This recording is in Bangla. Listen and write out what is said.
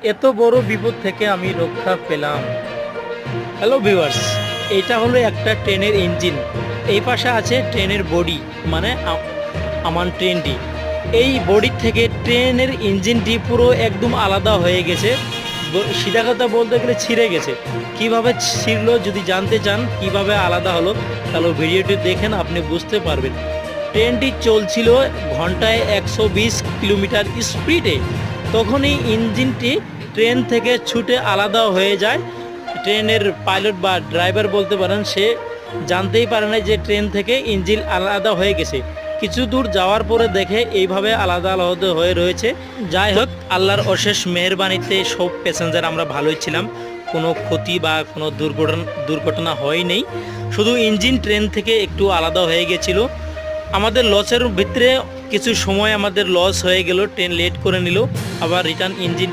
এত বড় বিপদ থেকে আমি রক্ষা পেলাম। হ্যালো ভিউয়ার্স, এটা হলো একটা ট্রেনের ইঞ্জিন, এই পাশে আছে ট্রেনের বডি, মানে আমার ট্রেনটি। এই বডির থেকে ট্রেনের ইঞ্জিনটি পুরো একদম আলাদা হয়ে গেছে। সিধা কথা বলতে গেলে ছিঁড়ে গেছে। কিভাবে ছিঁড়লো যদি জানতে চান কিভাবে আলাদা হলো, তাহলে ভিডিওটি দেখেন, আপনি বুঝতে পারবেন। ট্রেনটি চলছিল ঘন্টায় 120 কিলোমিটার স্পিডে। তখনই ইঞ্জিনটি ট্রেন থেকে ছুটে আলাদা হয়ে যায়। ট্রেনের পাইলট বা ড্রাইভার বলতে পারেন, সে জানতেই পারে না যে ট্রেন থেকে ইঞ্জিন আলাদা হয়ে গেছে। কিছু দূর যাওয়ার পরে দেখে এইভাবে আলাদা আলাদা হয়ে রয়েছে। যাই হোক, আল্লাহর অশেষ মেহেরবানিতে সব প্যাসেঞ্জার আমরা ভালোই ছিলাম, কোনো ক্ষতি বা কোনো দুর্ঘটনা হয়নি। শুধু ইঞ্জিন ট্রেন থেকে একটু আলাদা হয়ে গেছিলো। আমাদের লসের ভিতরে কিছু সময় আমাদের লস হয়ে গেল, ট্রেন লেট করে নিল, আবার রিটার্ন ইঞ্জিনটি